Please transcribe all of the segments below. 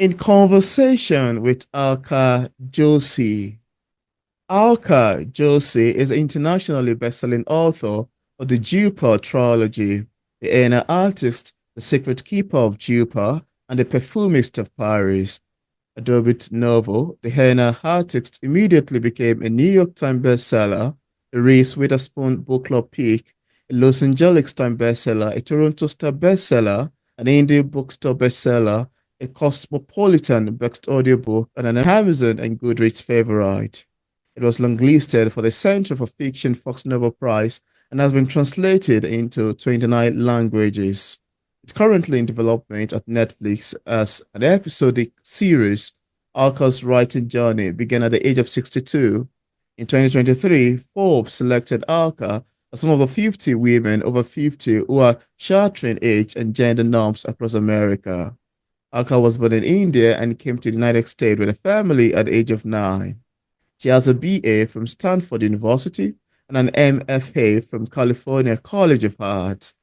In conversation with Alka Joshi. Alka Joshi is an internationally best-selling author of the Jaipur Trilogy, The Inner Artist, The Secret Keeper of Jaipur, and The Perfumist of Paris. A debut novel, The Inner Artist immediately became a New York Times bestseller, a Reese Witherspoon Book Club pick, a Los Angeles Times bestseller, a Toronto Star bestseller, an indie bookstore bestseller, a Cosmopolitan Best audiobook, and an Amazon and Goodreads favorite. It was longlisted for the Center for Fiction Fox Nobel Prize and has been translated into 29 languages. It's currently in development at Netflix as an episodic series. Alka's writing journey began at the age of 62. In 2023, Forbes selected Alka as one of the 50 women over 50 who are shattering age and gender norms across America. Alka was born in India and came to the United States with a family at the age of 9. She has a BA from Stanford University and an MFA from California College of Arts.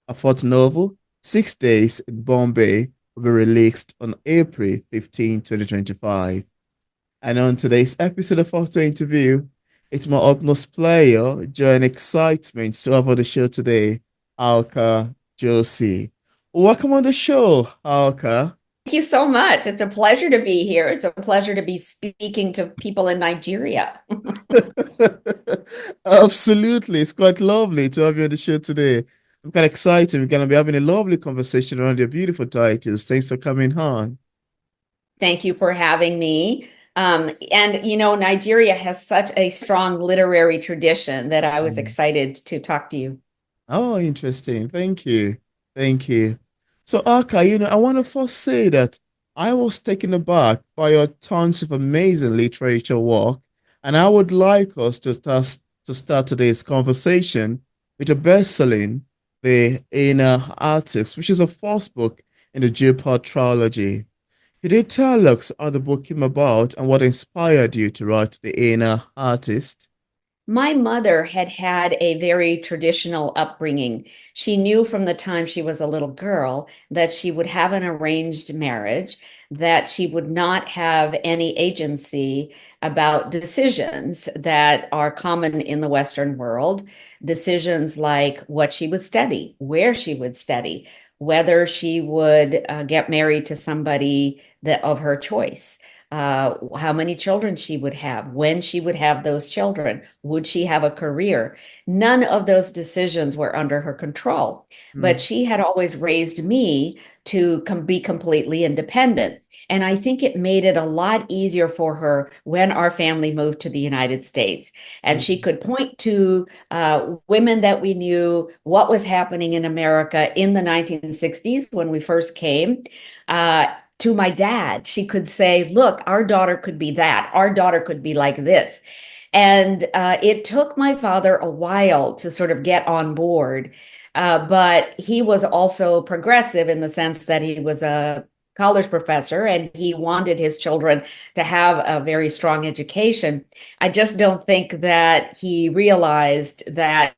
Her fourth novel, 6 Days in Bombay, will be released on April 15, 2025. And on today's episode of Auto Interview, it's my utmost pleasure, joy, and excitement to have on the show today, Alka Joshi. Welcome on the show, Alka. Thank you so much. It's a pleasure to be here. It's a pleasure to be speaking to people in Nigeria. Absolutely. It's quite lovely to have you on the show today. I'm kind of excited. We're going to be having a lovely conversation around your beautiful titles. Thanks for coming on. Thank you for having me. Nigeria has such a strong literary tradition that I was Mm. excited to talk to you. Oh, interesting. Thank you. Thank you. So, Aka, I want to first say that I was taken aback by your tons of amazing literature work, and I would like us to start today's conversation with a best-selling The Inner Artist, which is a first book in the Jaipur Trilogy. Could you tell us how the book came about and what inspired you to write The Inner Artist? My mother had had a very traditional upbringing. She knew from the time she was a little girl that she would have an arranged marriage, that she would not have any agency about decisions that are common in the Western world. Decisions like what she would study, where she would study, whether she would get married to somebody of her choice, how many children she would have, when she would have those children, would she have a career? None of those decisions were under her control, but Mm, she had always raised me to be completely independent. And I think it made it a lot easier for her when our family moved to the United States. And she mm, could point to women that we knew, what was happening in America in the 1960s when we first came. To my dad, she could say, look, our daughter could be that. Our daughter could be like this. And it took my father a while to sort of get on board. But he was also progressive in the sense that he was a college professor and he wanted his children to have a very strong education. I just don't think that he realized that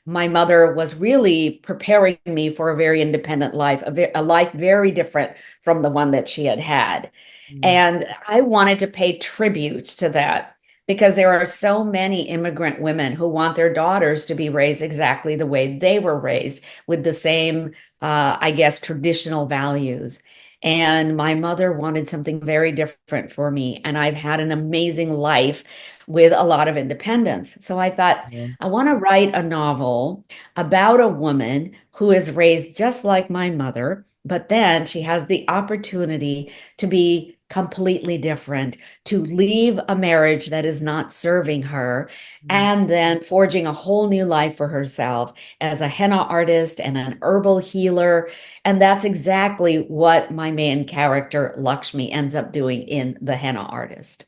my mother was really preparing me for a very independent life, a life very different from the one that she had had. mm, And I wanted to pay tribute to that because there are so many immigrant women who want their daughters to be raised exactly the way they were raised with the same, I guess, traditional values. And my mother wanted something very different for me. And I've had an amazing life with a lot of independence. So I thought, yeah. I want to write a novel about a woman who is raised just like my mother, but then she has the opportunity to be completely different, to leave a marriage that is not serving her, Mm. and then forging a whole new life for herself as a henna artist and an herbal healer. And that's exactly what my main character, Lakshmi, ends up doing in The Henna Artist.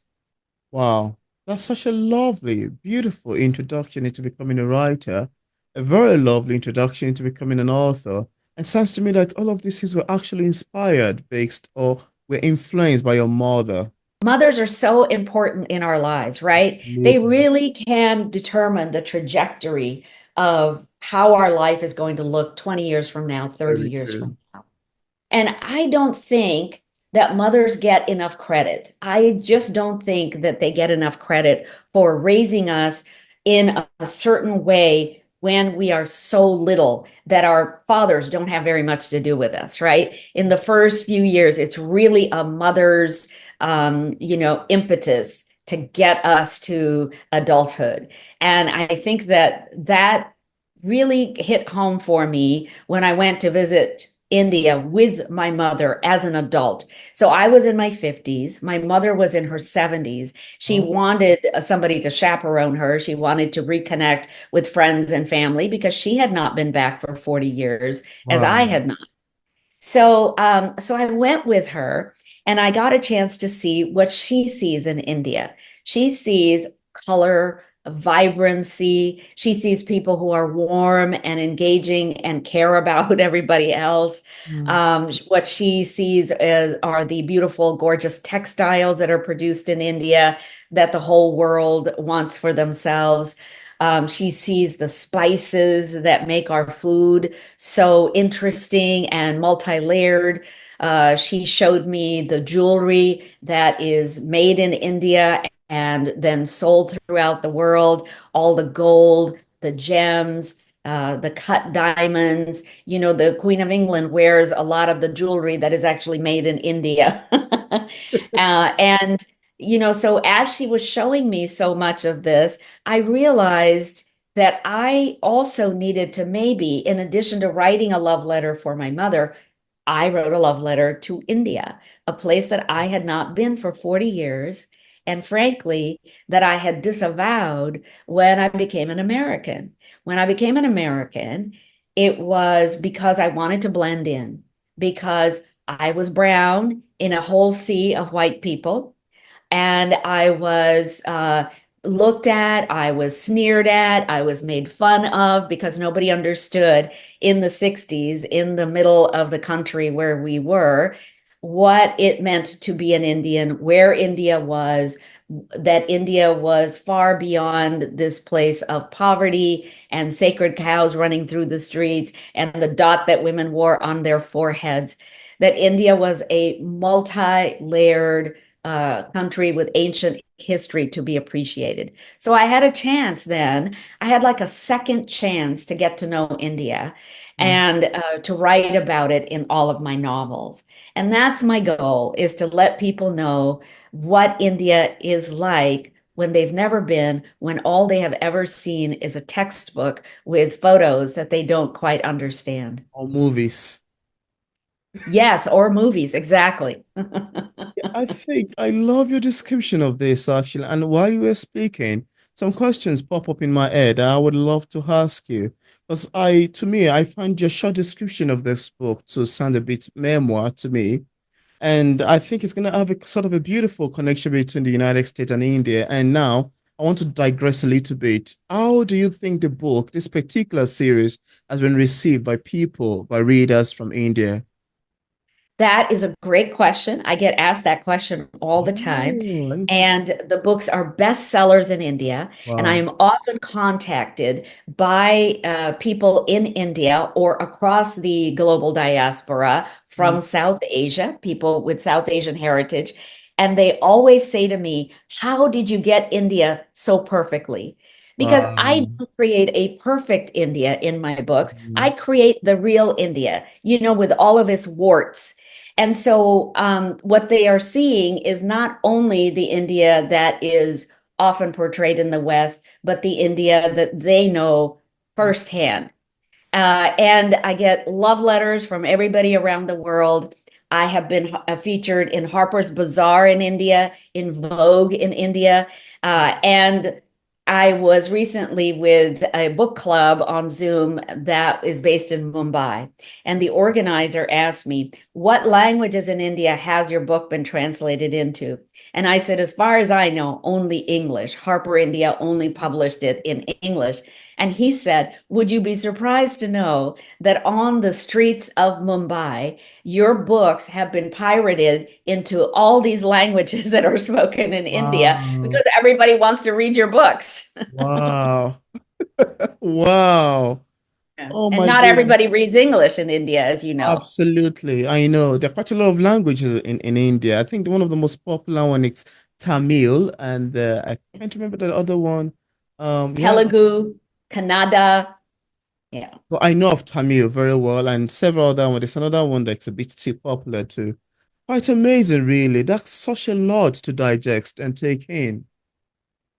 Wow, that's such a lovely, beautiful introduction into becoming a writer, a very lovely introduction into becoming an author. And sounds to me that all of these things were actually inspired, based, or were influenced by your mother. Mothers are so important in our lives, right? They Absolutely. really can determine the trajectory of how our life is going to look 20 years from now, 30 Very years true. from now. And I don't think that mothers get enough credit. I just don't think that they get enough credit for raising us in a certain way when we are so little that our fathers don't have very much to do with us, right? In the first few years, it's really a mother's, impetus to get us to adulthood. And I think that that really hit home for me when I went to visit India with my mother as an adult. So I was in my 50s. My mother was in her 70s. She Oh, wanted somebody to chaperone her. She wanted to reconnect with friends and family because she had not been back for 40 years, as I wow. had not. So I went with her and I got a chance to see what she sees in India. She sees color, vibrancy. She sees people who are warm and engaging and care about everybody else. Mm. What she sees are the beautiful, gorgeous textiles that are produced in India that the whole world wants for themselves. She sees the spices that make our food so interesting and multi-layered. She showed me the jewelry that is made in India and then sold throughout the world, all the gold, the gems, the cut diamonds. You know, the Queen of England wears a lot of the jewelry that is actually made in India. And, so as she was showing me so much of this, I realized that I also needed to maybe, in addition to writing a love letter for my mother, I wrote a love letter to India, a place that I had not been for 40 years. And frankly, that I had disavowed when I became an American. When I became an American, it was because I wanted to blend in, because I was brown in a whole sea of white people and I was looked at, I was sneered at, I was made fun of because nobody understood in the 60s, in the middle of the country where we were, what it meant to be an Indian, where India was, that India was far beyond this place of poverty and sacred cows running through the streets and the dot that women wore on their foreheads, that India was a multi-layered country with ancient history to be appreciated. So I had a chance then. I had like a second chance to get to know India Mm. and to write about it in all of my novels. And that's my goal, is to let people know what India is like when they've never been, when all they have ever seen is a textbook with photos that they don't quite understand. Or movies. Yes, or movies, exactly. Yeah, I think I love your description of this actually. And while you were speaking, some questions pop up in my head I would love to ask you. Because to me, I find your short description of this book to sound a bit memoir to me. And I think it's going to have a sort of a beautiful connection between the United States and India. And now I want to digress a little bit. How do you think the book, this particular series, has been received by people, by readers from India? That is a great question. I get asked that question all the time. Oh, And the books are bestsellers in India. And I wow. am often contacted by people in India or across the global diaspora Mm. from South Asia, people with South Asian heritage. And they always say to me, how did you get India so perfectly? Because I Wow. don't create a perfect India in my books. I Mm. create the real India, with all of its warts and so, what they are seeing is not only the India that is often portrayed in the West, but the India that they know firsthand. And I get love letters from everybody around the world. I have been featured in Harper's Bazaar in India, in Vogue in India, and I was recently with a book club on Zoom that is based in Mumbai. And the organizer asked me, what languages in India has your book been translated into? And I said, as far as I know, only English. Harper India only published it in English. And he said, would you be surprised to know that on the streets of Mumbai, your books have been pirated into all these languages that are spoken in India Wow. because everybody wants to read your books? Wow. Wow. Yeah. Oh And my not goodness. everybody reads English in India, as you know. Absolutely. I know. There are quite a lot of languages in India. I think one of the most popular one is Tamil, and I can't remember the other one. Yeah, Telugu, Kannada. Yeah. but I know of Tamil very well, and several other ones. There's another one that's a bit too popular too. Quite amazing, really. That's such a lot to digest and take in.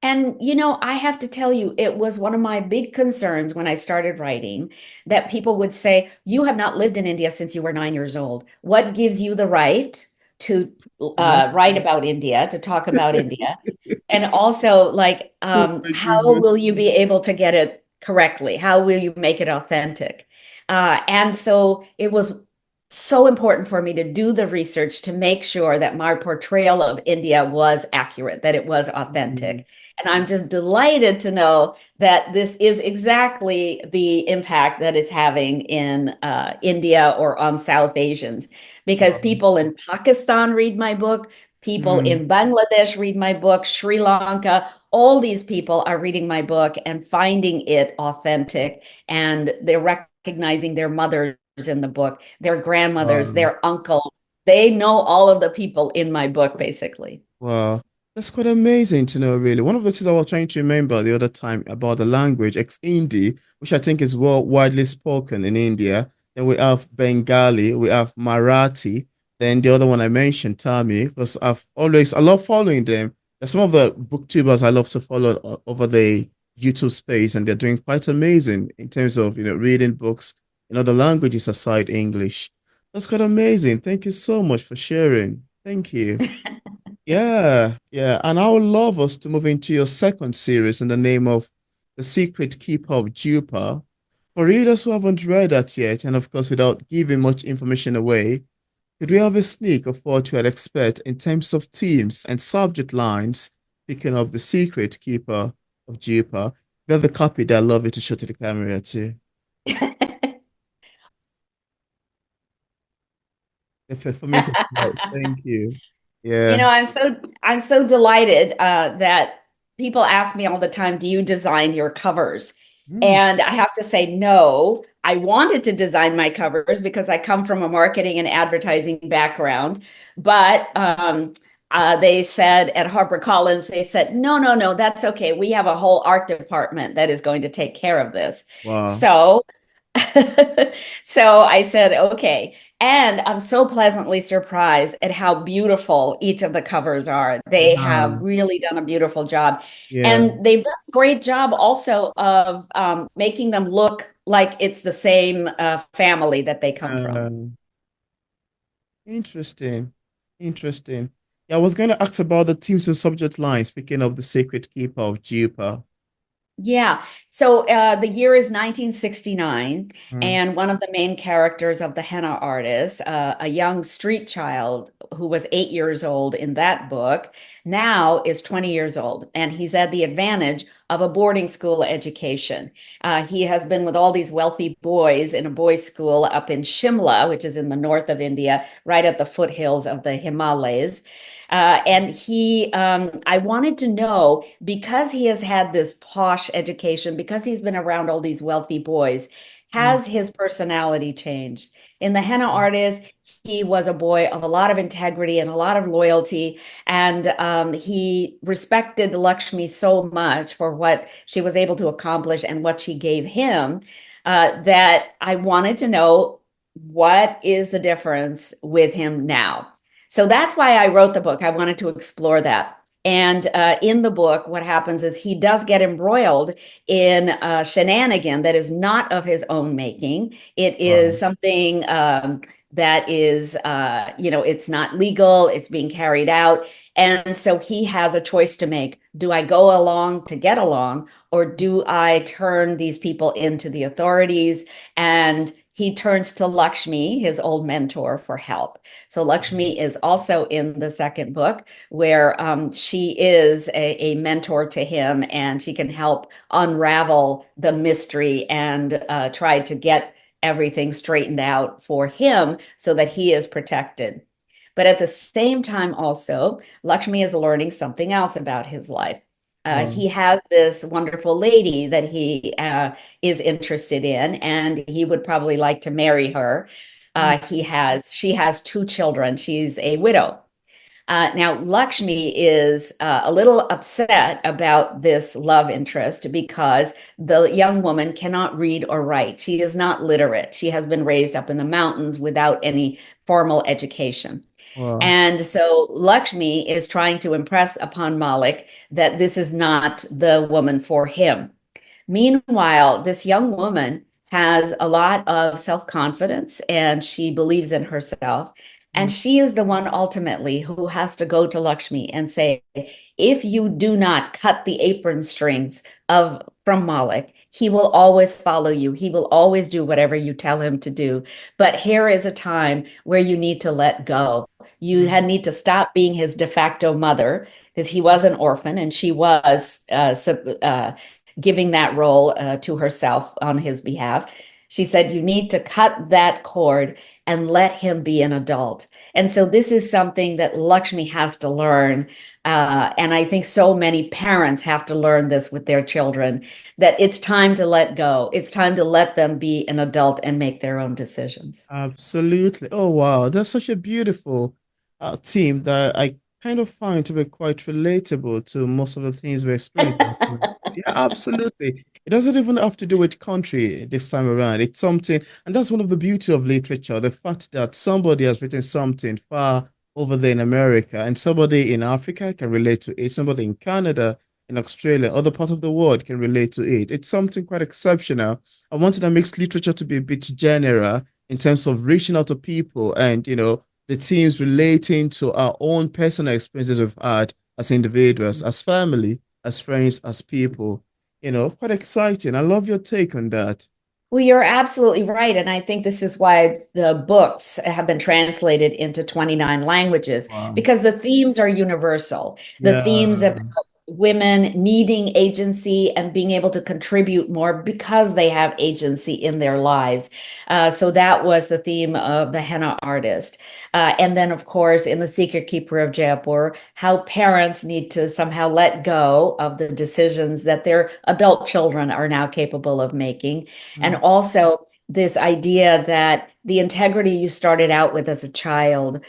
And, I have to tell you, it was one of my big concerns when I started writing that people would say, you have not lived in India since you were 9 years old. What gives you the right to Yeah. write about India, to talk about India? And also, like, Oh my how will goodness. you be able to get it correctly? How will you make it authentic? And so it was so important for me to do the research to make sure that my portrayal of India was accurate, that it was Mm, authentic. And I'm just delighted to know that this is exactly the impact that it's having in India or on South Asians, because wow. people in Pakistan read my book. People Mm, in Bangladesh read my book, Sri Lanka, all these people are reading my book and finding it authentic. And they're recognizing their mothers in the book, their grandmothers, wow. their uncle. They know all of the people in my book, basically. Wow, that's quite amazing to know, really. One of the things I was trying to remember the other time about the language, ex-Hindi, which I think is well widely spoken in India. Then we have Bengali, we have Marathi. Then the other one I mentioned, Tamil, because I love following them. There's some of the booktubers I love to follow over the YouTube space, and they're doing quite amazing in terms of, reading books in other languages aside English. That's quite amazing. Thank you so much for sharing. Thank you. Yeah, yeah. And I would love us to move into your second series in the name of The Secret Keeper of Jupiter. For readers who haven't read that yet, and of course without giving much information away, could we have a sneak of what you would expect in terms of themes and subject lines, picking up The Secret Keeper of Jupiter? If you have a copy that I'd love you to show to the camera too. For me, it's a plus. Thank you. Yeah. I'm so delighted that people ask me all the time, do you design your covers? Hmm. And I have to say no. I wanted to design my covers because I come from a marketing and advertising background, but they said at HarperCollins, they said, no, no, no, that's okay. We have a whole art department that is going to take care of this. Wow. So so I said, okay. And I'm so pleasantly surprised at how beautiful each of the covers are. They have Yeah. really done a beautiful job. Yeah. And they've done a great job also of making them look like it's the same family that they come from. Interesting. Interesting. Yeah, I was going to ask about the themes and subject lines, speaking of the Sacred Keeper of Jupa. Yeah. So the year is 1969, Mm. and one of the main characters of the henna artist, a young street child who was 8 years old in that book, now is 20 years old, and he's had the advantage of a boarding school education. He has been with all these wealthy boys in a boys' school up in Shimla, which is in the north of India, right at the foothills of the Himalayas. I wanted to know, because he has had this posh education, because he's been around all these wealthy boys, Mm. has his personality changed? In The Henna Artist, he was a boy of a lot of integrity and a lot of loyalty. And he respected Lakshmi so much for what she was able to accomplish and what she gave him, that I wanted to know, what is the difference with him now? So that's why I wrote the book. I wanted to explore that. And in the book, what happens is he does get embroiled in a shenanigan that is not of his own making. It is Wow. something that is, it's not legal, it's being carried out. And so he has a choice to make. Do I go along to get along, or do I turn these people into the authorities? And he turns to Lakshmi, his old mentor, for help. So Lakshmi is also in the second book, where she is a mentor to him, and she can help unravel the mystery and try to get everything straightened out for him so that he is protected. But at the same time, also, Lakshmi is learning something else about his life. Wow. He has this wonderful lady that he is interested in, and he would probably like to marry her. She has two children. She's a widow. Now, Lakshmi is a little upset about this love interest because the young woman cannot read or write. She is not literate. She has been raised up in the mountains without any formal education. Wow. And so Lakshmi is trying to impress upon Malik that this is not the woman for him. Meanwhile, this young woman has a lot of self-confidence and she believes in herself. And Mm. she is the one ultimately who has to go to Lakshmi and say, if you do not cut the apron strings of from Malik, he will always follow you. He will always do whatever you tell him to do. But here is a time where you need to let go. Mm. Need to stop being his de facto mother because he was an orphan and she was giving that role to herself on his behalf. She said, you need to cut that cord and let him be an adult. And so this is something that Lakshmi has to learn. And I think so many parents have to learn this with their children, that it's time to let go. It's time to let them be an adult and make their own decisions. Absolutely. Oh, wow. That's such a beautiful theme that I kind of find to be quite relatable to most of the things we experience. Yeah, absolutely. It doesn't even have to do with country this time around. It's something, and that's one of the beauty of literature, the fact that somebody has written something far over there in America, and somebody in Africa can relate to it, somebody in Canada, in Australia, other parts of the world can relate to it. It's something quite exceptional. I wanted that makes literature to be a bit general in terms of reaching out to people and, the themes relating to our own personal experiences we've had as individuals, as family, as friends, as people. Quite exciting. I love your take on that. Well, you're absolutely right. And I think this is why the books have been translated into 29 languages Wow. because the themes are universal. The themes Yeah. about women needing agency and being able to contribute more because they have agency in their lives. So that was the theme of the henna artist. And then, of course, in The Secret Keeper of Jaipur, how parents need to somehow let go of the decisions that their adult children are now capable of making, and Mm. also this idea that the integrity you started out with as a child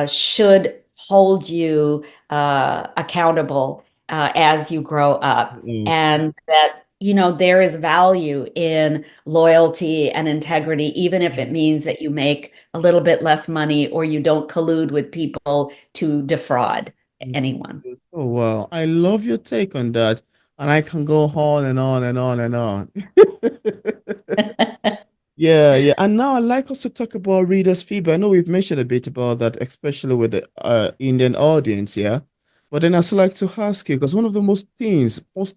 should hold you accountable as you grow up. Mm. And that, there is value in loyalty and integrity, even if it means that you make a little bit less money or you don't collude with people to defraud Mm. anyone. Oh, wow. I love your take on that. And I can go on and on and on and on. Yeah, yeah. And now I'd like us to talk about readers' feedback. I know we've mentioned a bit about that, especially with the Indian audience, yeah. But then I'd still like to ask you, because one of the most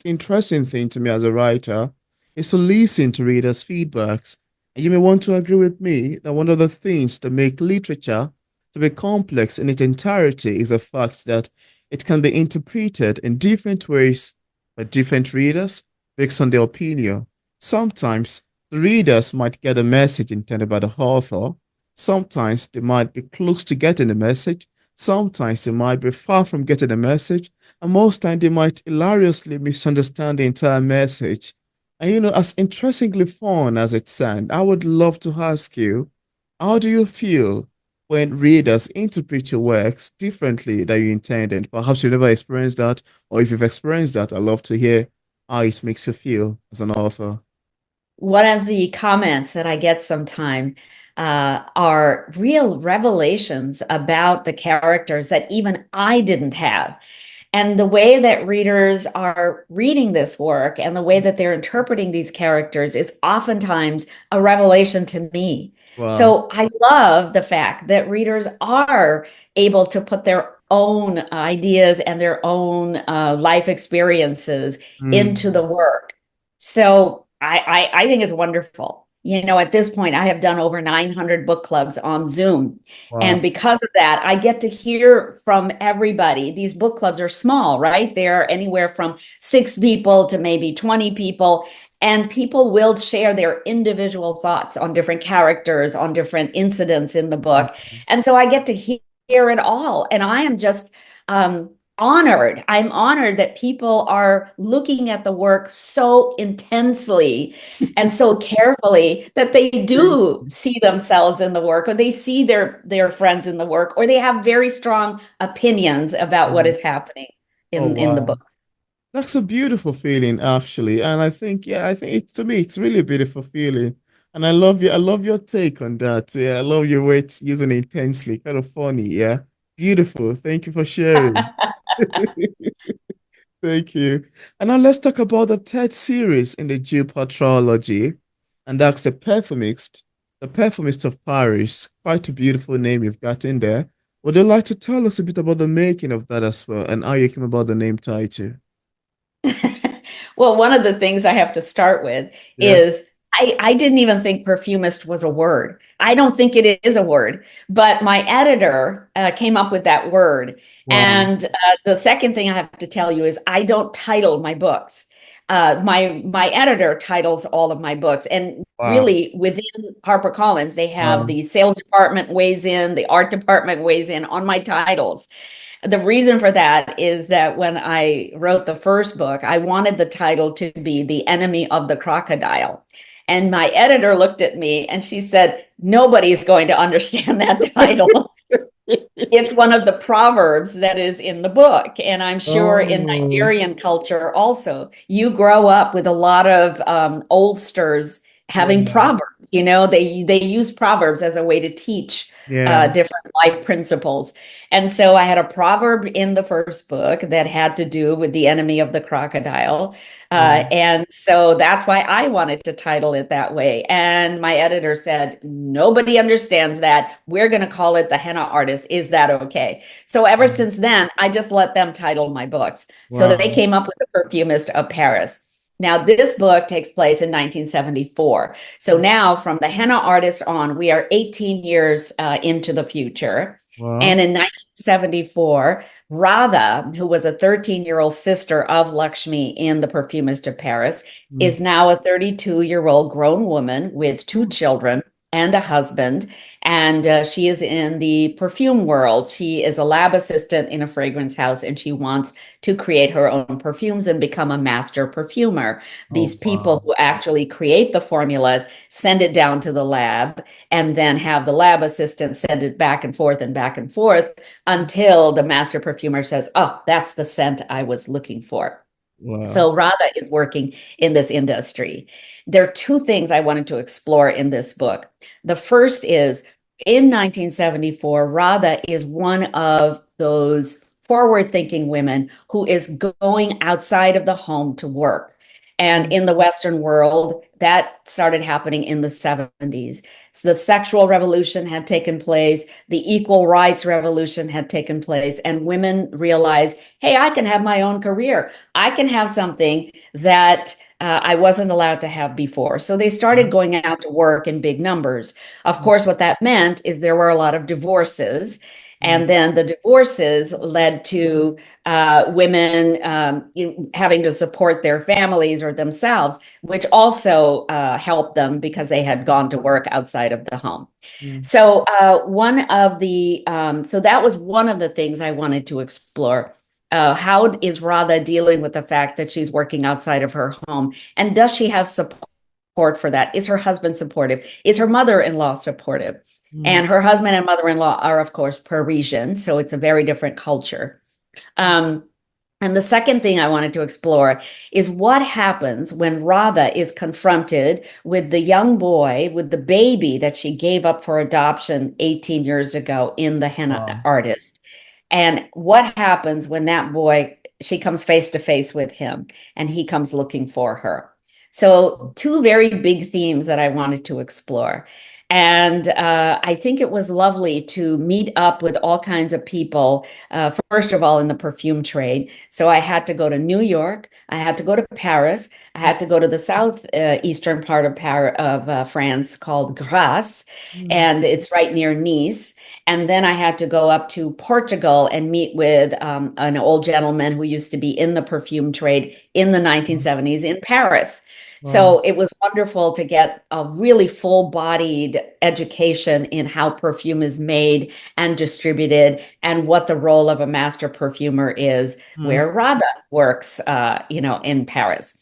interesting thing to me as a writer is to listen to readers' feedbacks. And you may want to agree with me that one of the things that make literature to be complex in its entirety is the fact that it can be interpreted in different ways by different readers based on their opinion. Sometimes the readers might get a message intended by the author. Sometimes they might be close to getting the message. Sometimes they might be far from getting the message. And most times they might hilariously misunderstand the entire message. And as interestingly fun as it sounds, I would love to ask you, how do you feel when readers interpret your works differently than you intended? Perhaps you've never experienced that, or if you've experienced that, I'd love to hear how it makes you feel as an author. One of the comments that I get sometime are real revelations about the characters that even I didn't have. And the way that readers are reading this work and the way that they're interpreting these characters is oftentimes a revelation to me. Wow. So I love the fact that readers are able to put their own ideas and their own life experiences into Mm. the work. So I think it's wonderful. At this point, I have done over 900 book clubs on Zoom. Wow. And because of that, I get to hear from everybody. These book clubs are small, right? They're anywhere from 6 people to maybe 20 people. And people will share their individual thoughts on different characters, on different incidents in the book. And so I get to hear it all. And I am just honored. I'm honored that people are looking at the work so intensely and so carefully that they do see themselves in the work, or they see their friends in the work, or they have very strong opinions about what Mm. is happening Oh, in the book. wow. That's a beautiful feeling, actually. And I think, yeah, I think to me, it's really a beautiful feeling. And I love your take on that. Yeah, I love your way to using it intensely. Kind of funny. Yeah. Beautiful. Thank you for sharing. Thank you. And now let's talk about the third series in the Jaipur Trilogy, and that's the Perfumist of Paris. Quite a beautiful name you've got in there. Would you like to tell us a bit about the making of that as well, and how you came about the name title? Well, one of the things I have to start with Yeah. is I didn't even think perfumist was a word. I don't think it is a word, but my editor came up with that word. Wow. And the second thing I have to tell you is I don't title my books. My editor titles all of my books, and Wow. really within HarperCollins, they have Wow. the sales department weighs in, the art department weighs in on my titles. The reason for that is that when I wrote the first book, I wanted the title to be The Enemy of the Crocodile. And my editor looked at me and she said, nobody's going to understand that title. It's one of the proverbs that is in the book. And I'm sure in Oh, Nigerian culture also, you grow up with a lot of oldsters having yeah. proverbs. You know, they use proverbs as a way to teach Yeah. different life principles. And so I had a proverb in the first book that had to do with the enemy of the crocodile. Wow. And so that's why I wanted to title it that way. And my editor said, nobody understands that. We're going to call it The Henna Artist. Is that okay? So ever since then, I just let them title my books. So they Wow. came up with The Perfumist of Paris. Now, this book takes place in 1974. So now, from The Henna Artist on, we are 18 years into the future. Wow. And in 1974, Radha, who was a 13-year-old sister of Lakshmi in The Perfumist of Paris, Mm. is now a 32-year-old grown woman with two children and a husband. And she is in the perfume world. She is a lab assistant in a fragrance house, and she wants to create her own perfumes and become a master perfumer. Oh, These people wow. who actually create the formulas send it down to the lab and then have the lab assistant send it back and forth until the master perfumer says, oh, that's the scent I was looking for. Wow. So Radha is working in this industry. There are two things I wanted to explore in this book. The first is in 1974, Radha is one of those forward thinking women who is going outside of the home to work. And Mm. in the Western world, that started happening in the 70s. So the sexual revolution had taken place, the equal rights revolution had taken place, and women realized, hey, I can have my own career. I can have something that I wasn't allowed to have before. So they started going out to work in big numbers. Of course, what that meant is there were a lot of divorces. Mm. And then the divorces led to women having to support their families or themselves, which also helped them because they had gone to work outside of the home. Mm. So so that was one of the things I wanted to explore. How is Radha dealing with the fact that she's working outside of her home? And does she have support for that? Is her husband supportive? Is her mother-in-law supportive? Mm. And her husband and mother-in-law are, of course, Parisian, so it's a very different culture. Um, and the second thing I wanted to explore is what happens when Radha is confronted with the young boy, with the baby that she gave up for adoption 18 years ago in The Henna Wow. Artist. And what happens when that boy, she comes face to face with him and he comes looking for her. So, two very big themes that I wanted to explore. And I think it was lovely to meet up with all kinds of people, first of all, in the perfume trade. So I had to go to New York, I had to go to Paris, I had to go to the south eastern part of France called Grasse, Mm. and it's right near Nice. And then I had to go up to Portugal and meet with an old gentleman who used to be in the perfume trade in the 1970s in Paris. Wow. So it was wonderful to get a really full-bodied education in how perfume is made and distributed and what the role of a master perfumer is, Mm. where Rada works, in Paris.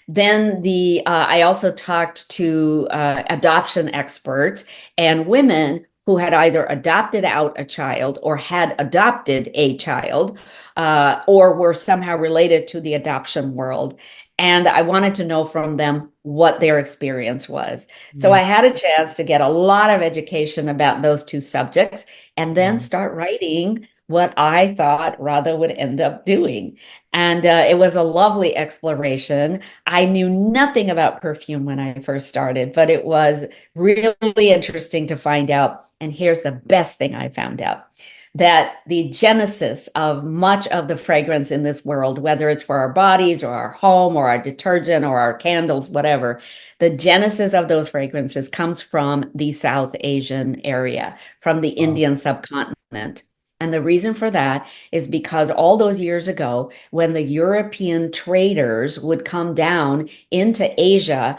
Then I also talked to adoption experts and women who had either adopted out a child or had adopted a child, or were somehow related to the adoption world. And I wanted to know from them what their experience was. So Mm. I had a chance to get a lot of education about those two subjects and then Wow. start writing what I thought Radha would end up doing. And it was a lovely exploration. I knew nothing about perfume when I first started, but it was really interesting to find out. And here's the best thing I found out, that the genesis of much of the fragrance in this world, whether it's for our bodies or our home or our detergent or our candles, whatever, the genesis of those fragrances comes from the South Asian area, from the Wow. Indian subcontinent. And the reason for that is because all those years ago, when the European traders would come down into Asia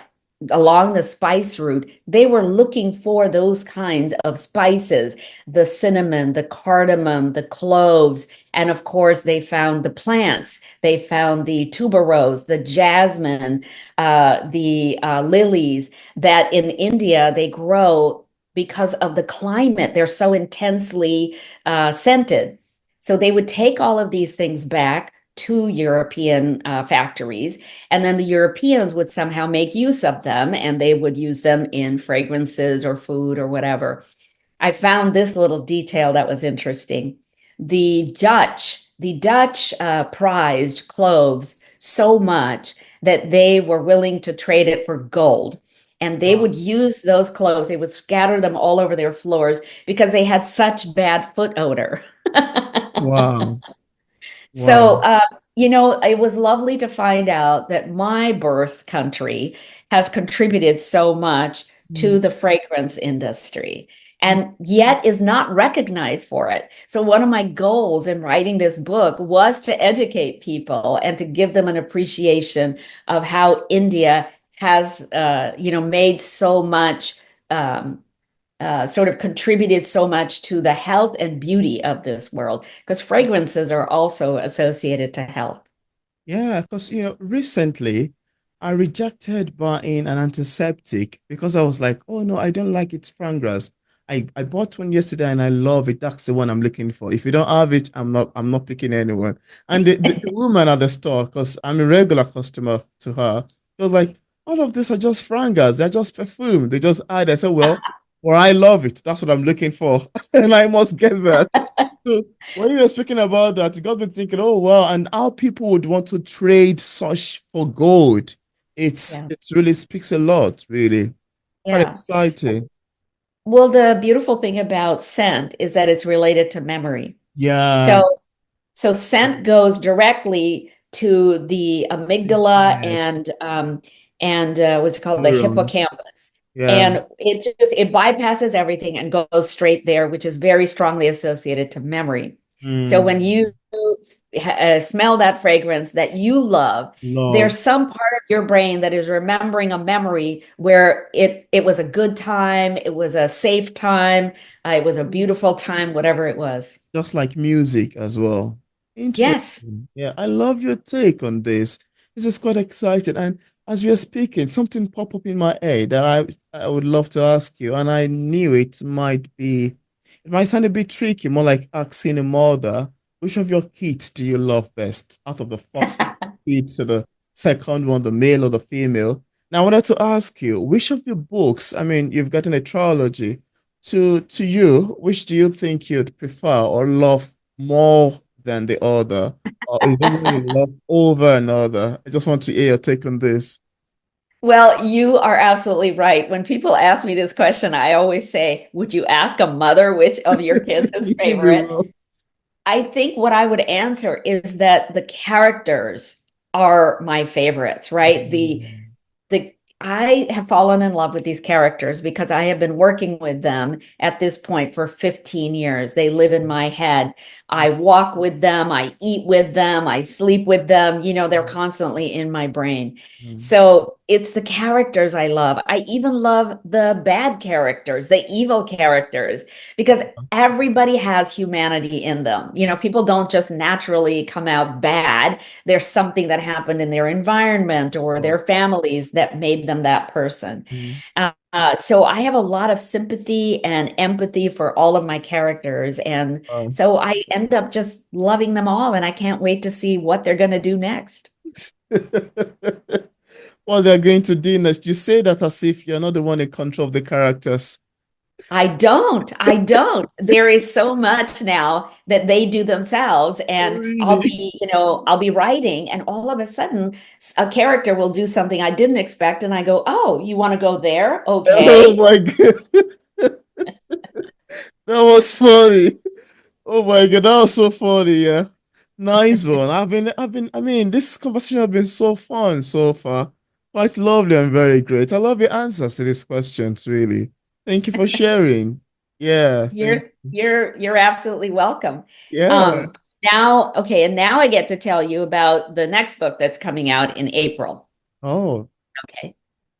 along the spice route, they were looking for those kinds of spices, the cinnamon, the cardamom, the cloves, and of course, they found the plants. They found the tuberose, the jasmine, the lilies that in India they grow because of the climate. They're so intensely scented. So they would take all of these things back to European factories, and then the Europeans would somehow make use of them and they would use them in fragrances or food or whatever. I found this little detail that was interesting. The Dutch prized cloves so much that they were willing to trade it for gold. And they Wow. would use those cloves, they would scatter them all over their floors because they had such bad foot odor. Wow. Wow. So, it was lovely to find out that my birth country has contributed so much Mm. to the fragrance industry Mm. and yet is not recognized for it. So, one of my goals in writing this book was to educate people and to give them an appreciation of how India has, made so much. Um, sort of contributed so much to the health and beauty of this world because fragrances are also associated to health. Yeah, because recently I rejected buying an antiseptic because I was like, oh no, I don't like its fragrance. I bought one yesterday and I love it. That's the one I'm looking for. If you don't have it, I'm not picking anyone. And the woman at the store, because I'm a regular customer to her, she was like, all of these are just fragrance, they're just perfume. They just add. I said, well, I love it. That's what I'm looking for. And I must get that. So when you were speaking about that, it got me thinking, oh wow, and how people would want to trade such for gold. Yeah. It really speaks a lot, really. Quite Yeah. exciting. Well, the beautiful thing about scent is that it's related to memory. Yeah. So So scent goes directly to the amygdala Yes. and what's it called, the Neurons. hippocampus, Yeah. and it bypasses everything and goes straight there, which is very strongly associated to memory. So when Mm. you smell that fragrance that you love, Love. there's some part of your brain that is remembering a memory where it was a good time, it was a safe time, it was a beautiful time, whatever it was. Just like music as well. Yes. Interesting. Yeah, I love your take on this. This is quite exciting. And as we are speaking, something popped up in my head that I would love to ask you. And I knew it might sound a bit tricky, more like asking a mother, which of your kids do you love best out of the first kids to the second one, the male or the female? Now, I wanted to ask you, which of your books, I mean, you've gotten a trilogy, to you, which do you think you'd prefer or love more than the other? Or is there one you love over another? I just want to hear your take on this. Well, you are absolutely right. When people ask me this question, I always say, would you ask a mother which of your kids is We favorite? will. I think what I would answer is that the characters are my favorites, right? The Mm. the I have fallen in love with these characters because I have been working with them at this point for 15 years. They live in my head. I walk with them, I eat with them, I sleep with them. You know, they're constantly in my brain. Mm. So it's the characters I love. I even love the bad characters, the evil characters, because everybody has humanity in them. You know, people don't just naturally come out bad. There's something that happened in their environment or Oh. their families that made them that person. Mm. So I have a lot of sympathy and empathy for all of my characters. And Wow. so I end up just loving them all. And I can't wait to see what they're going to do next. What they're going to do next. You say that as if you're not the one in control of the characters. I don't. I don't. There is so much now that they do themselves, and I'll Really? be, I'll be writing, and all of a sudden, a character will do something I didn't expect, and I go, "Oh, you want to go there? Oh Okay." my God. That was funny. Oh my God, that was so funny. Yeah. Nice one. I mean, this conversation has been so fun so far. Quite lovely and very great. I love your answers to these questions, really. Thank you for sharing. Yeah, thank You're absolutely welcome. yeah. Um, Now, okay, and now I get to tell you about the next book that's coming out in April. Oh. Okay.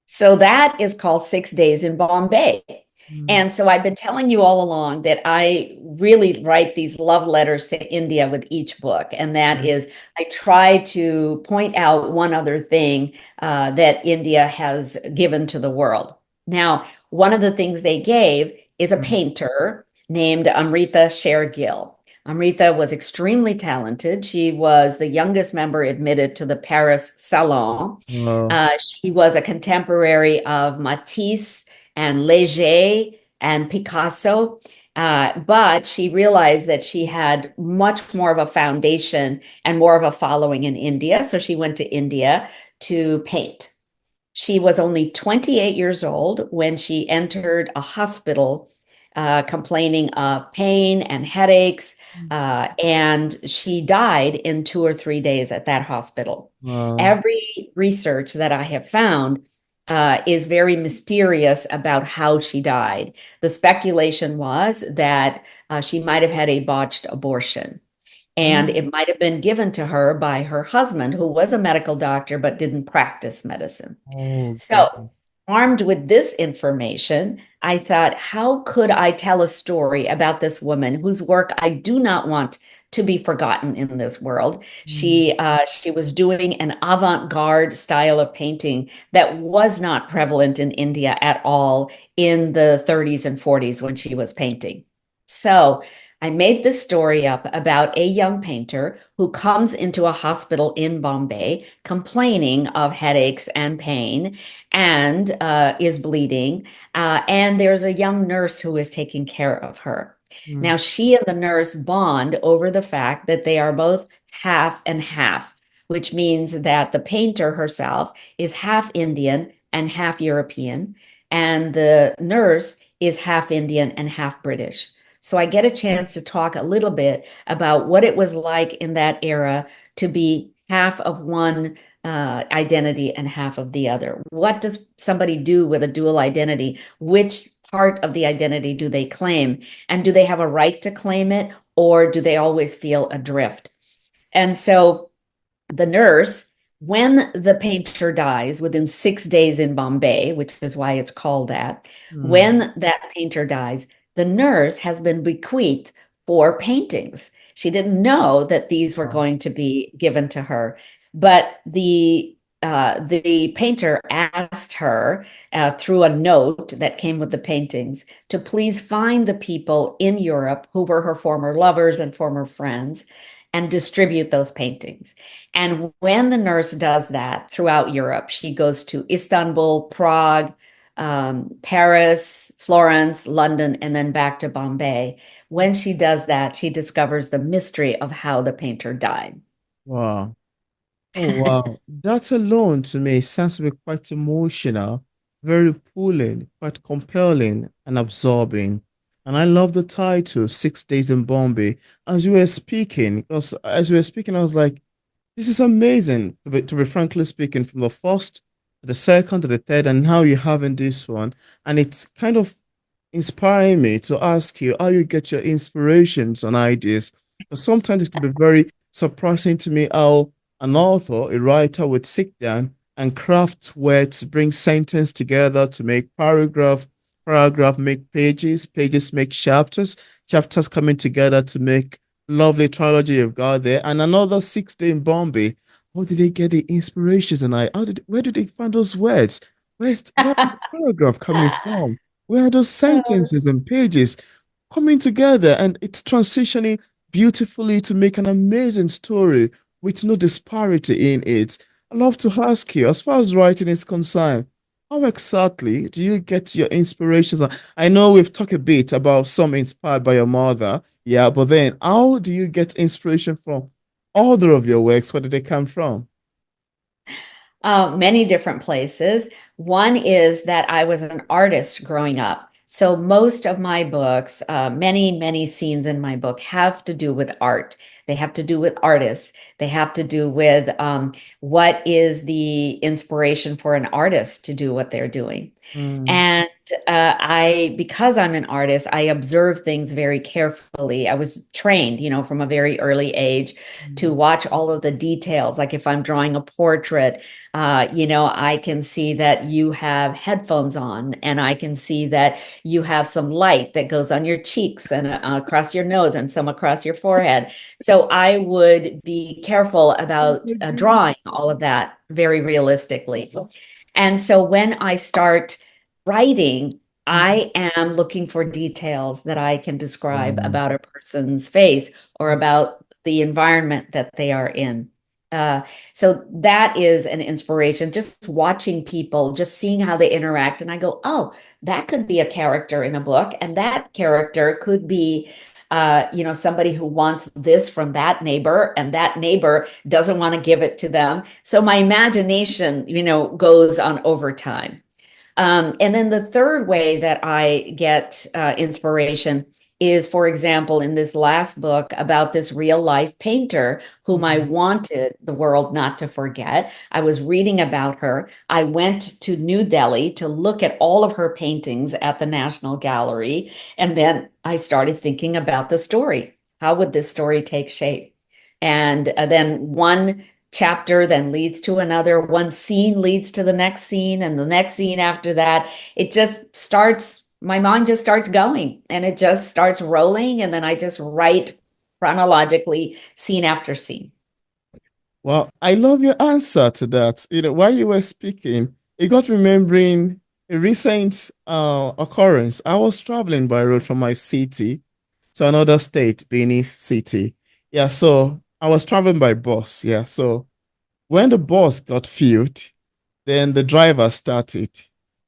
So that is called 6 Days in Bombay. Mm. And so I've been telling you all along that I really write these love letters to India with each book. And that Yeah. is, I try to point out one other thing that India has given to the world. Now, one of the things they gave is a Mm. painter named Amrita Shergill. Amrita was extremely talented. She was the youngest member admitted to the Paris Salon. Oh. She was a contemporary of Matisse and Leger and Picasso. But she realized that she had much more of a foundation and more of a following in India. So she went to India to paint. She was only 28 years old when she entered a hospital complaining of pain and headaches. And she died in 2 or 3 days at that hospital. Wow. Every research that I have found is very mysterious about how she died. The speculation was that she might have had a botched abortion. And Mm. it might have been given to her by her husband, who was a medical doctor but didn't practice medicine. Oh So, God. armed with this information, I thought, how could I tell a story about this woman whose work I do not want to be forgotten in this world? Mm. She was doing an avant-garde style of painting that was not prevalent in India at all in the 30s and 40s when she was painting. So I made this story up about a young painter who comes into a hospital in Bombay complaining of headaches and pain and is bleeding. And there's a young nurse who is taking care of her. Now, Mm. she and the nurse bond over the fact that they are both half and half, which means that the painter herself is half Indian and half European, and the nurse is half Indian and half British. So I get a chance to talk a little bit about what it was like in that era to be half of one identity and half of the other. What does somebody do with a dual identity? Which part of the identity do they claim? And do they have a right to claim it, or do they always feel adrift? And so the nurse, when the painter dies within 6 days in Bombay, which is why it's called that, Mm. when that painter dies, the nurse has been bequeathed 4 paintings. She didn't know that these were Wow. going to be given to her, but the painter asked her through a note that came with the paintings to please find the people in Europe who were her former lovers and former friends and distribute those paintings. And when the nurse does that throughout Europe, she goes to Istanbul, Prague, Paris, Florence, London, and then back to Bombay. When she does that, she discovers the mystery of how the painter died. Wow. Oh wow. That alone to me sounds to be quite emotional, very pulling, quite compelling and absorbing. And I love the title, 6 Days in Bombay. As you were speaking, because as you were speaking, I was like, this is amazing. To be frankly speaking, from the first the second, to the third, and now you're having this one. And it's kind of inspiring me to ask you how you get your inspirations and ideas. Because sometimes it can be very surprising to me how an author, a writer would sit down and craft words, bring sentence together to make paragraph make pages, pages make chapters, chapters coming together to make lovely trilogy you've got there, and another 6 day in Bombay. How did they get the inspirations and where did they find those words? Where is the paragraph coming from? Where are those sentences and pages coming together? And it's transitioning beautifully to make an amazing story with no disparity in it. I'd love to ask you, as far as writing is concerned, how exactly do you get your inspirations? I know we've talked a bit about some inspired by your mother, yeah, but then how do you get inspiration from other of your works? Where did they come from? Many different places. One is that I was an artist growing up. So most of my books, many scenes in my book have to do with art. They have to do with artists. They have to do with what is the inspiration for an artist to do what they're doing. Mm, And because I'm an artist, I observe things very carefully. I was trained, from a very early age to mm, watch all of the details. Like if I'm drawing a portrait, I can see that you have headphones on, and I can see that you have some light that goes on your cheeks and across your nose and some across your forehead. So I would be careful oh about my goodness. drawing all of that very realistically. And so when I start writing, Mm, I am looking for details that I can describe mm, about a person's face or about the environment that they are in. Uh, so that is an inspiration, just watching people, just seeing how they interact. And I go, oh, that could be a character in a book. And that character could be, somebody who wants this from that neighbor, and that neighbor doesn't want to give it to them. So my imagination, goes on overtime. And then the third way that I get inspiration is, for example, in this last book about this real life painter whom I mm. wanted the world not to forget. I was reading about her. I went to New Delhi to look at all of her paintings at the National Gallery. And then I started thinking about the story. How would this story take shape? And then one chapter then leads to another, one scene leads to the next scene, and the next scene after that. It just starts, my mind just starts going, and it just starts rolling, and then I just write chronologically scene after scene. Well, I love your answer to that. While you were speaking, it got remembering a recent occurrence. I was traveling by road from my city to another state, Benin City. Yeah, so I was traveling by bus. Yeah, so when the bus got filled, then the driver started.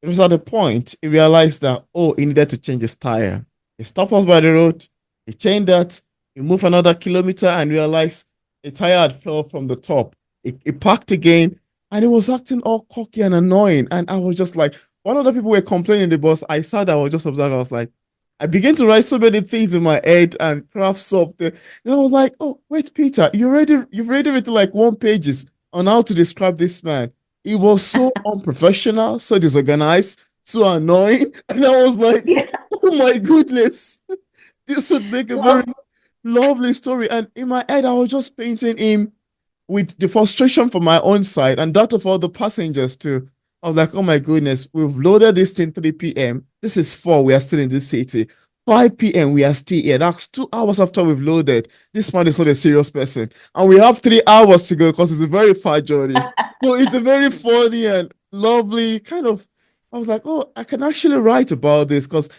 It was at the point he realized that, oh, he needed to change his tire. He stopped us by the road, he changed that, he moved another kilometer and realized a tire had fell from the top. He parked again and he was acting all cocky and annoying. And I was just like, one of the people were complaining in the bus. I sat there, I was just observing. I was like, I began to write so many things in my head and craft something. And I was like, oh, wait, Peter, you've already written like 1 pages on how to describe this man. He was so unprofessional, so disorganized, so annoying. And I was like, Yeah. oh my goodness, this would make a very Well, lovely story. And in my head, I was just painting him with the frustration from my own side and that of all the passengers too. I was like, oh my goodness, we've loaded this thing 3 p.m. This is 4, we are still in this city. 5 p.m. we are still here. That's 2 hours after we've loaded. This man is not a serious person. And we have 3 hours to go because it's a very far journey. So it's a very funny and lovely kind of. I was like, oh, I can actually write about this because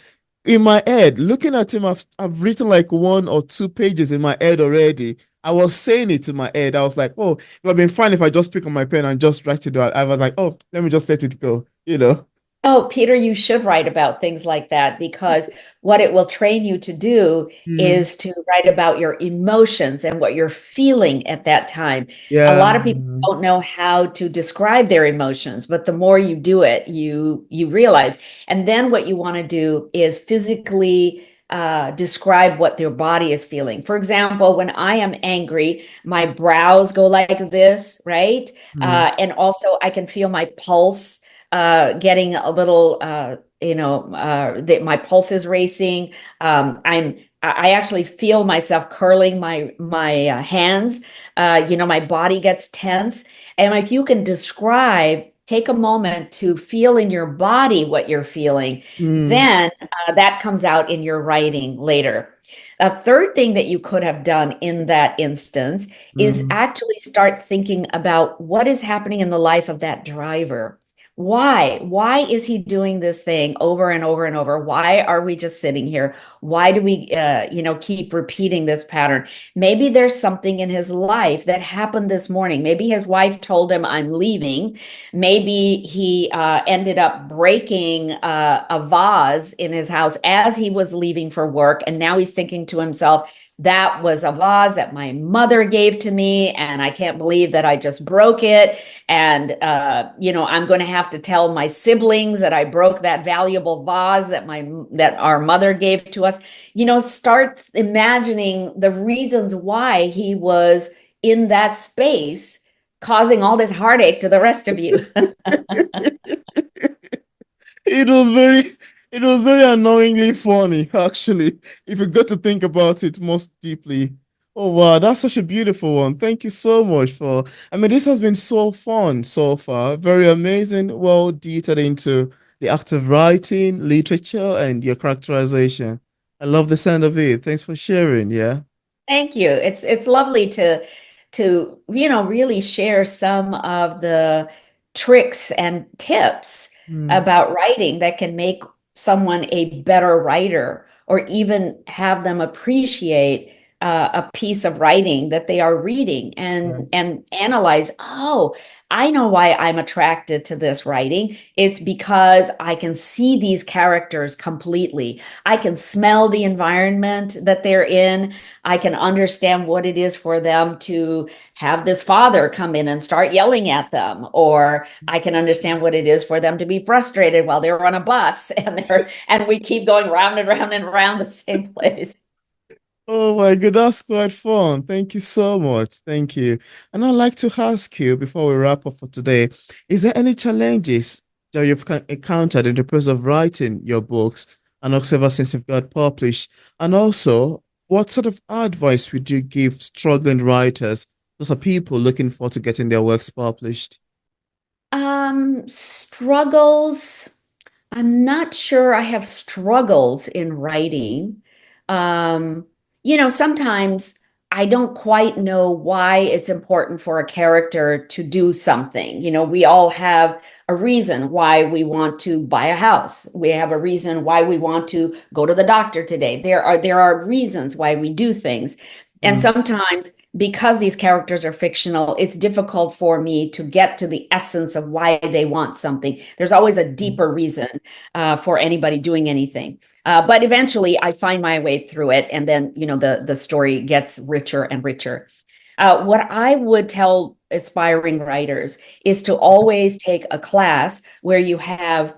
in my head, looking at him, I've written like 1 or 2 pages in my head already. I was saying it in my head. I was like, oh, it would have been fine if I just pick up my pen and just write it out. I was like, oh, let me just let it go. oh, Peter, you should write about things like that, because what it will train you to do Mm, is to write about your emotions and what you're feeling at that time. A yeah. lot of people don't know how to describe their emotions, but the more you do it, you realize. And then what you want to do is physically describe what their body is feeling. For example, when I am angry, my brows go like this, right? Mm, And also I can feel my pulse getting a little, my pulse is racing. I actually feel myself curling my hands. My body gets tense. And if you can describe, take a moment to feel in your body what you're feeling, mm, then that comes out in your writing later. A third thing that you could have done in that instance is mm, actually start thinking about what is happening in the life of that driver. Why? Why is he doing this thing over and over and over? Why are we just sitting here? Why do we, keep repeating this pattern? Maybe there's something in his life that happened this morning. Maybe his wife told him, "I'm leaving." Maybe he ended up breaking a vase in his house as he was leaving for work. And now he's thinking to himself, that was a vase that my mother gave to me, and I can't believe that I just broke it. And, I'm going to have to tell my siblings that I broke that valuable vase that our mother gave to us. Start imagining the reasons why he was in that space causing all this heartache to the rest of you. It was very, it was very annoyingly funny, actually, if you got to think about it most deeply. Oh wow, that's such a beautiful one. Thank you so much for, I mean, this has been so fun so far. Very amazing, well detailed into the act of writing, literature, and your characterization. I love the sound of it. Thanks for sharing, yeah. Thank you. It's lovely to really share some of the tricks and tips Hmm. about writing that can make someone a better writer, or even have them appreciate a piece of writing that they are reading Yeah. and analyze. Oh, I know why I'm attracted to this writing. It's because I can see these characters completely. I can smell the environment that they're in. I can understand what it is for them to have this father come in and start yelling at them, or I can understand what it is for them to be frustrated while they're on a bus and we keep going round and round and round the same place. Oh my God, that's quite fun. Thank you so much. Thank you. And I'd like to ask you before we wrap up for today, is there any challenges that you've encountered in the process of writing your books and also ever since you've got published? And also, what sort of advice would you give struggling writers? Those are people looking forward to getting their works published. Struggles. I'm not sure I have struggles in writing. Um, sometimes I don't quite know why it's important for a character to do something. We all have a reason why we want to buy a house. We have a reason why we want to go to the doctor today. There are reasons why we do things. And Mm, sometimes because these characters are fictional, it's difficult for me to get to the essence of why they want something. There's always a mm, deeper reason for anybody doing anything. But eventually, I find my way through it, and then the story gets richer and richer. What I would tell aspiring writers is to always take a class where you have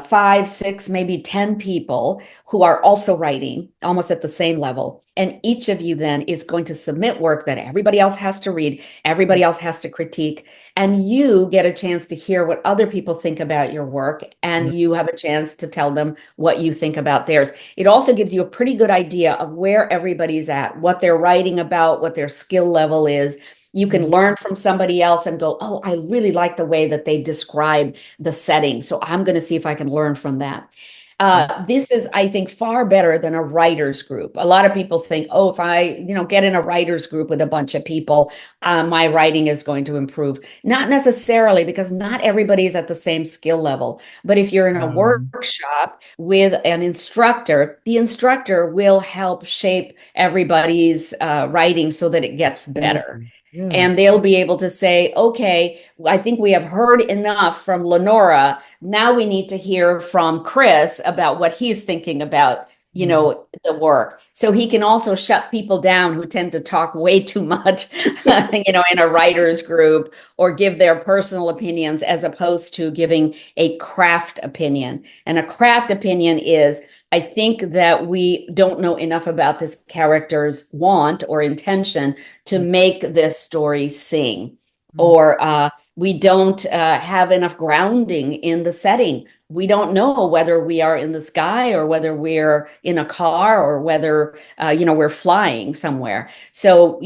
five, six, maybe 10 people who are also writing almost at the same level. And each of you then is going to submit work that everybody else has to read, everybody else has to critique, and you get a chance to hear what other people think about your work, mm, and you have a chance to tell them what you think about theirs. It also gives you a pretty good idea of where everybody's at, what they're writing about, what their skill level is. You can mm, learn from somebody else and go, oh, I really like the way that they describe the setting. So I'm going to see if I can learn from that. mm, This is, I think, far better than a writers group. A lot of people think, oh, if I, get in a writers group with a bunch of people, my writing is going to improve. Not necessarily, because not everybody is at the same skill level. But if you're in a um, workshop with an instructor, the instructor will help shape everybody's writing so that it gets better. absolutely. Yeah. And they'll be able to say, okay, I think we have heard enough from Lenora. Now we need to hear from Chris about what he's thinking about Mm. the work. So he can also shut people down who tend to talk way too much, in a writer's group or give their personal opinions as opposed to giving a craft opinion. And a craft opinion is, I think that we don't know enough about this character's want or intention to Mm. make this story sing, Mm. or we don't have enough grounding in the setting. We don't know whether we are in the sky or whether we're in a car or whether we're flying somewhere. So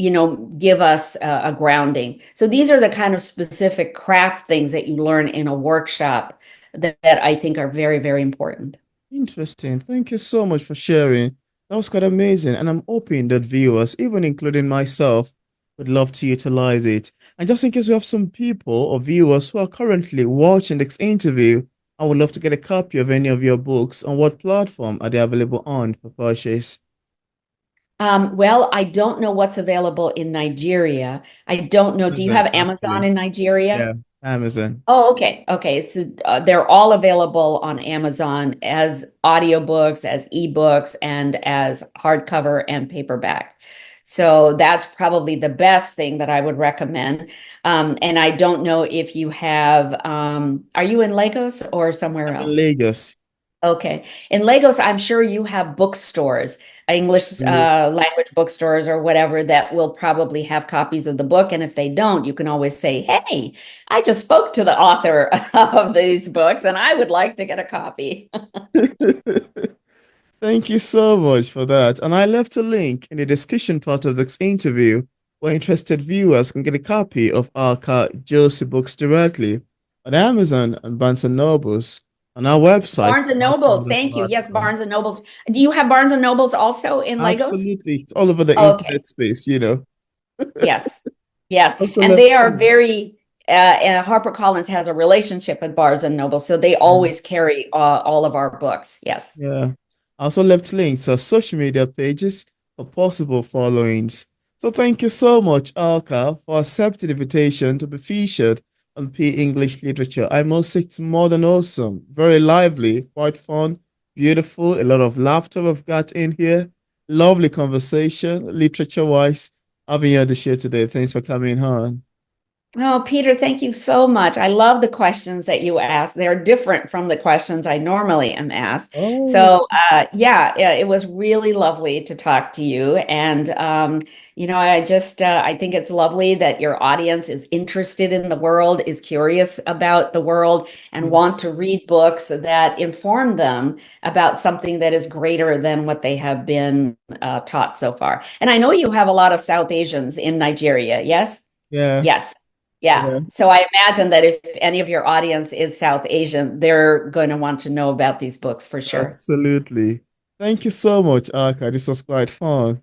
give us a grounding. So these are the kind of specific craft things that you learn in a workshop that I think are very, very important. Interesting. Thank you so much for sharing. That was quite amazing. And I'm hoping that viewers, even including myself, would love to utilize it. And just in case we have some people or viewers who are currently watching this interview, I would love to get a copy of any of your books. On what platform are they available on for purchase? Well, I don't know what's available in Nigeria. I don't know. Do you Amazon, have Amazon actually. in Nigeria? Yeah, Amazon. Oh, okay. Okay. They're all available on Amazon as audiobooks, as ebooks, and as hardcover and paperback. So that's probably the best thing that I would recommend. And I don't know if you have, are you in Lagos or somewhere I'm in else? Lagos. Okay. In Lagos, I'm sure you have bookstores, English language bookstores or whatever that will probably have copies of the book. And if they don't, you can always say, hey, I just spoke to the author of these books and I would like to get a copy. Thank you so much for that. And I left a link in the description part of this interview where interested viewers can get a copy of Alka Joshi books directly on Amazon and Barnes& and Nobles on our website Barnes and and some Nobles. other Thank you. Yes, platform. Barnes and Nobles. Do you have Barnes and Nobles also in Lagos? Absolutely. It's all over the Oh, okay. internet space. Yes. Yes. Also And they left a are link. very, HarperCollins has a relationship with Barnes and Noble, so they always carry all of our books. Yes. Yeah. I also left links to our social media pages for possible followings. So thank you so much, Alka, for accepting the invitation to be featured on P English Literature. I must say it's more than awesome. Very lively, quite fun, beautiful, a lot of laughter we've got in here. Lovely conversation, literature-wise. Having you on the show today. Thanks for coming on. Oh, Peter, thank you so much. I love the questions that you ask. They're different from the questions I normally am asked. Oh, So, yeah, it was really lovely to talk to you. And, I think it's lovely that your audience is interested in the world, is curious about the world, and mm, want to read books that inform them about something that is greater than what they have been taught so far. And I know you have a lot of South Asians in Nigeria. Yes? yeah, Yes. Yeah. yeah. So I imagine that if any of your audience is South Asian, they're going to want to know about these books for sure. Absolutely. Thank you so much, Alka. This was quite fun.